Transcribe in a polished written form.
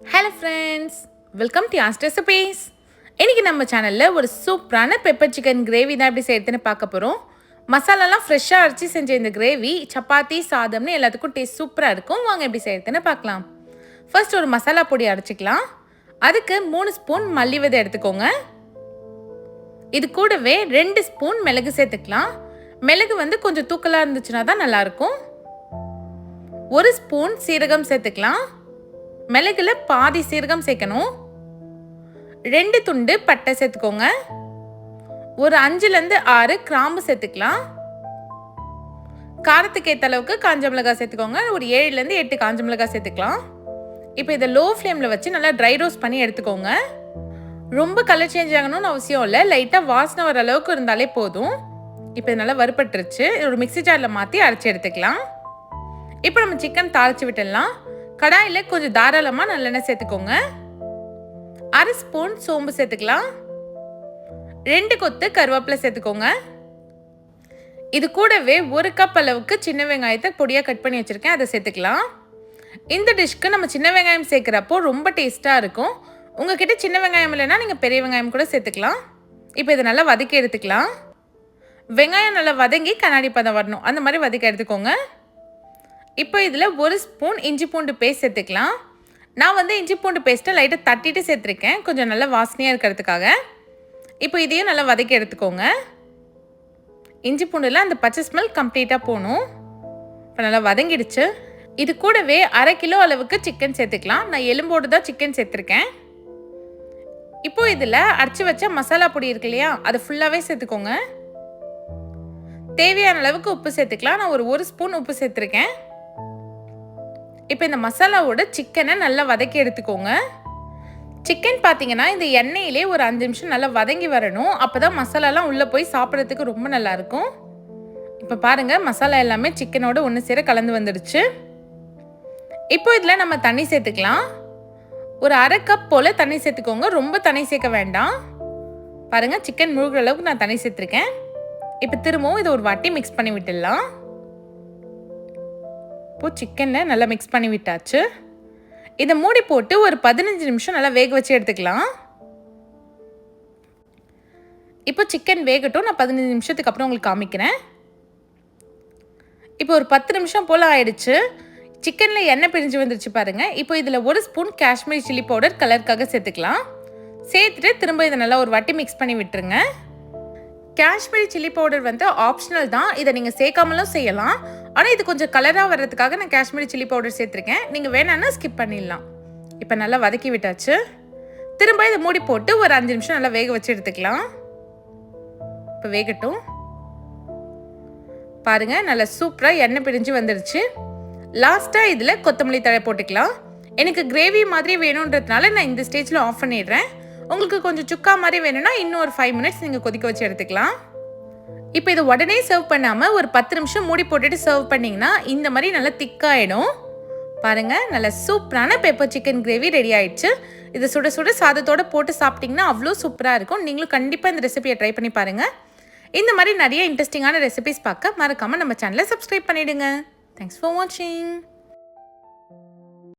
Hello friends, welcome to Yaa's recipes. இன்றைக்கி நம்ம சேனலில் ஒரு சூப்பரான பெப்பர் சிக்கன் கிரேவி தான் எப்படி செய்யறதுன்னு பார்க்க போகிறோம். மசாலாலாம் ஃப்ரெஷ்ஷாக அரைச்சி செஞ்ச இந்த கிரேவி சப்பாத்தி சாதம்னு எல்லாத்துக்கும் டேஸ்ட் சூப்பராக இருக்கும். வாங்க எப்படி செய்யறதுன்னு பார்க்கலாம். ஃபர்ஸ்ட் ஒரு மசாலா பொடி அரைச்சிக்கலாம். அதுக்கு 3 ஸ்பூன் மல்லி விதை எடுத்துக்கோங்க. இது கூடவே 2 ஸ்பூன் மிளகு சேர்த்துக்கலாம். மிளகு கொஞ்சம் தூக்கலாக இருந்துச்சுன்னா தான் நல்லாயிருக்கும். 1 ஸ்பூன் சீரகம் சேர்த்துக்கலாம். மிளகுல பாதி சீரகம் சேர்க்கணும். 2 துண்டு பட்டை சேர்த்துக்கோங்க. ஒரு 5லேருந்து 6 கிராம்பு சேர்த்துக்கலாம். காரத்துக்கு ஏற்ற அளவுக்கு காஞ்ச மிளகாய் சேர்த்துக்கோங்க. ஒரு 7லேருந்து 8 காஞ்ச மிளகாய் சேர்த்துக்கலாம். இப்போ இதை லோ ஃப்ளேமில் வச்சு நல்லா ட்ரை ரோஸ்ட் பண்ணி எடுத்துக்கோங்க. ரொம்ப கலர் சேஞ்ச் ஆகணும்னு அவசியம் இல்லை, லைட்டாக வாசனை வர அளவுக்கு இருந்தாலே போதும். இப்போ இது நல்லா வறுபட்டுருச்சு. ஒரு மிக்ஸி ஜாரில் மாற்றி அரைச்சி எடுத்துக்கலாம். இப்போ நம்ம சிக்கன் தாளித்து விட்டுடலாம். கடாயில் கொஞ்சம் தாராளமாக நல்லெண்ணெய் சேர்த்துக்கோங்க. 1/2 ஸ்பூன் சோம்பு சேர்த்துக்கலாம். 2 கொத்து கருவேப்பிலை சேர்த்துக்கோங்க. இது கூடவே 1 கப் அளவுக்கு சின்ன வெங்காயத்தை பொடியாக கட் பண்ணி வச்சுருக்கேன், அதை சேர்த்துக்கலாம். இந்த டிஷ்க்கு நம்ம சின்ன வெங்காயம் சேர்க்குறப்போ ரொம்ப டேஸ்ட்டாக இருக்கும். உங்ககிட்ட சின்ன வெங்காயம் இல்லைன்னா நீங்கள் பெரிய வெங்காயம் கூட சேர்த்துக்கலாம். இப்போ இதை நல்லா வதக்கி எடுத்துக்கலாம். வெங்காயம் நல்லா வதங்கி கண்ணாடி பதம் வரணும், அந்த மாதிரி வதக்கி எடுத்துக்கோங்க. இப்போ இதில் 1 ஸ்பூன் இஞ்சி பூண்டு பேஸ்ட் சேர்த்துக்கலாம். நான் இஞ்சி பூண்டு பேஸ்ட்டை லைட்டாக தட்டிட்டு சேர்த்துருக்கேன், கொஞ்சம் நல்லா வாசனையாக இருக்கிறதுக்காக. இப்போ இதையும் நல்லா வதக்கி எடுத்துக்கோங்க. இஞ்சி பூண்டுல அந்த பச்சை ஸ்மெல் கம்ப்ளீட்டாக போகணும். இப்போ நல்லா வதங்கிடுச்சு. இது கூடவே 1/2 கிலோ அளவுக்கு சிக்கன் சேர்த்துக்கலாம். நான் எலும்போடு தான் சிக்கன் சேர்த்துருக்கேன். இப்போ இதில் அரைச்சி வச்ச மசாலா பொடி இருக்கு இல்லையா, அதை ஃபுல்லாகவே சேர்த்துக்கோங்க. தேவையான அளவுக்கு உப்பு சேர்த்துக்கலாம். நான் ஒரு 1 ஸ்பூன் உப்பு சேர்த்துருக்கேன். இப்போ இந்த மசாலாவோட சிக்கனை நல்லா வதக்கி எடுத்துக்கோங்க. சிக்கன் பார்த்தீங்கன்னா இந்த எண்ணெயிலே ஒரு 5 நிமிஷம் நல்லா வதங்கி வரணும். அப்போ தான் மசாலாலாம் உள்ளே போய் சாப்பிட்றதுக்கு ரொம்ப நல்லாயிருக்கும். இப்போ பாருங்கள், மசாலா எல்லாமே சிக்கனோட ஒன்று சேர கலந்து வந்துடுச்சு. இப்போ இதில் நம்ம தண்ணி சேர்த்துக்கலாம். ஒரு 1/2 கப் போல் தண்ணி சேர்த்துக்கோங்க, ரொம்ப தண்ணி சேர்க்க வேண்டாம். பாருங்கள், சிக்கன் முழுகிற அளவுக்கு நான் தண்ணி சேர்த்துருக்கேன். இப்போ திரும்பவும் இதை ஒரு வாட்டி மிக்ஸ் பண்ணி விட்டுடலாம். இப்போ சிக்கனை நல்லா மிக்ஸ் பண்ணி விட்டாச்சு. இதை மூடி போட்டு ஒரு 15 நிமிஷம் நல்லா வேக வச்சு எடுத்துக்கலாம். இப்போ சிக்கன் வேகட்டும், நான் 15 நிமிஷத்துக்கு அப்புறம் உங்களுக்கு காமிக்கிறேன். இப்போ ஒரு 10 நிமிஷம் போல் ஆயிடுச்சு. சிக்கனில் எண்ணெய் பிரிஞ்சு வந்துருச்சு பாருங்கள். இப்போ இதில் 1 ஸ்பூன் காஷ்மீரி சில்லி பவுடர் கலருக்காக சேர்த்துக்கலாம். சேர்த்துட்டு திரும்ப இதை நல்லா ஒரு வாட்டி மிக்ஸ் பண்ணி விட்டுருங்க. காஷ்மீரி சில்லி பவுடர் ஆப்ஷனல் தான், இதை நீங்கள் சேர்க்காமலும் செய்யலாம். ஆனால் இது கொஞ்சம் கலராக வர்றதுக்காக நான் காஷ்மீரி சில்லி பவுடர் சேர்த்துருக்கேன். நீங்கள் வேணான்னா ஸ்கிப் பண்ணிடலாம். இப்போ நல்லா வதக்கி விட்டாச்சு. திரும்ப இதை மூடி போட்டு ஒரு 5 நிமிஷம் நல்லா வேக வச்சு எடுத்துக்கலாம். இப்போ வேகட்டும். பாருங்கள், நல்லா சூப்பராக எண்ணெய் பிரிஞ்சு வந்துடுச்சு. லாஸ்ட்டாக இதில் கொத்தமல்லி தழை போட்டுக்கலாம். எனக்கு கிரேவி மாதிரி வேணுன்றதுனால நான் இந்த ஸ்டேஜில் ஆஃப் பண்ணிடுறேன். உங்களுக்கு கொஞ்சம் சுக்கா மாதிரி வேணும்னா இன்னும் ஒரு 5 மினிட்ஸ் நீங்கள் கொதிக்க வச்சு எடுத்துக்கலாம். இப்போ இது உடனே சர்வ் பண்ணாமல் ஒரு 10 நிமிஷம் மூடி போட்டுட்டு சர்வ் பண்ணிங்கன்னா இந்த மாதிரி நல்லா திக்காயிடும். பாருங்கள், நல்ல சூப்பரான பெப்பர் சிக்கன் கிரேவி ரெடி ஆயிடுச்சு. இதை சுட சுட சாதத்தோடு போட்டு சாப்பிட்டிங்கன்னா அவ்வளோ சூப்பராக இருக்கும். நீங்களும் கண்டிப்பாக இந்த ரெசிபியை ட்ரை பண்ணி பாருங்கள். இந்த மாதிரி நிறைய இன்ட்ரெஸ்டிங்கான ரெசிபிஸ் பார்க்க மறக்காமல் நம்ம சேனலை சப்ஸ்கிரைப் பண்ணிவிடுங்க. தேங்க்ஸ் ஃபார் வாட்சிங்.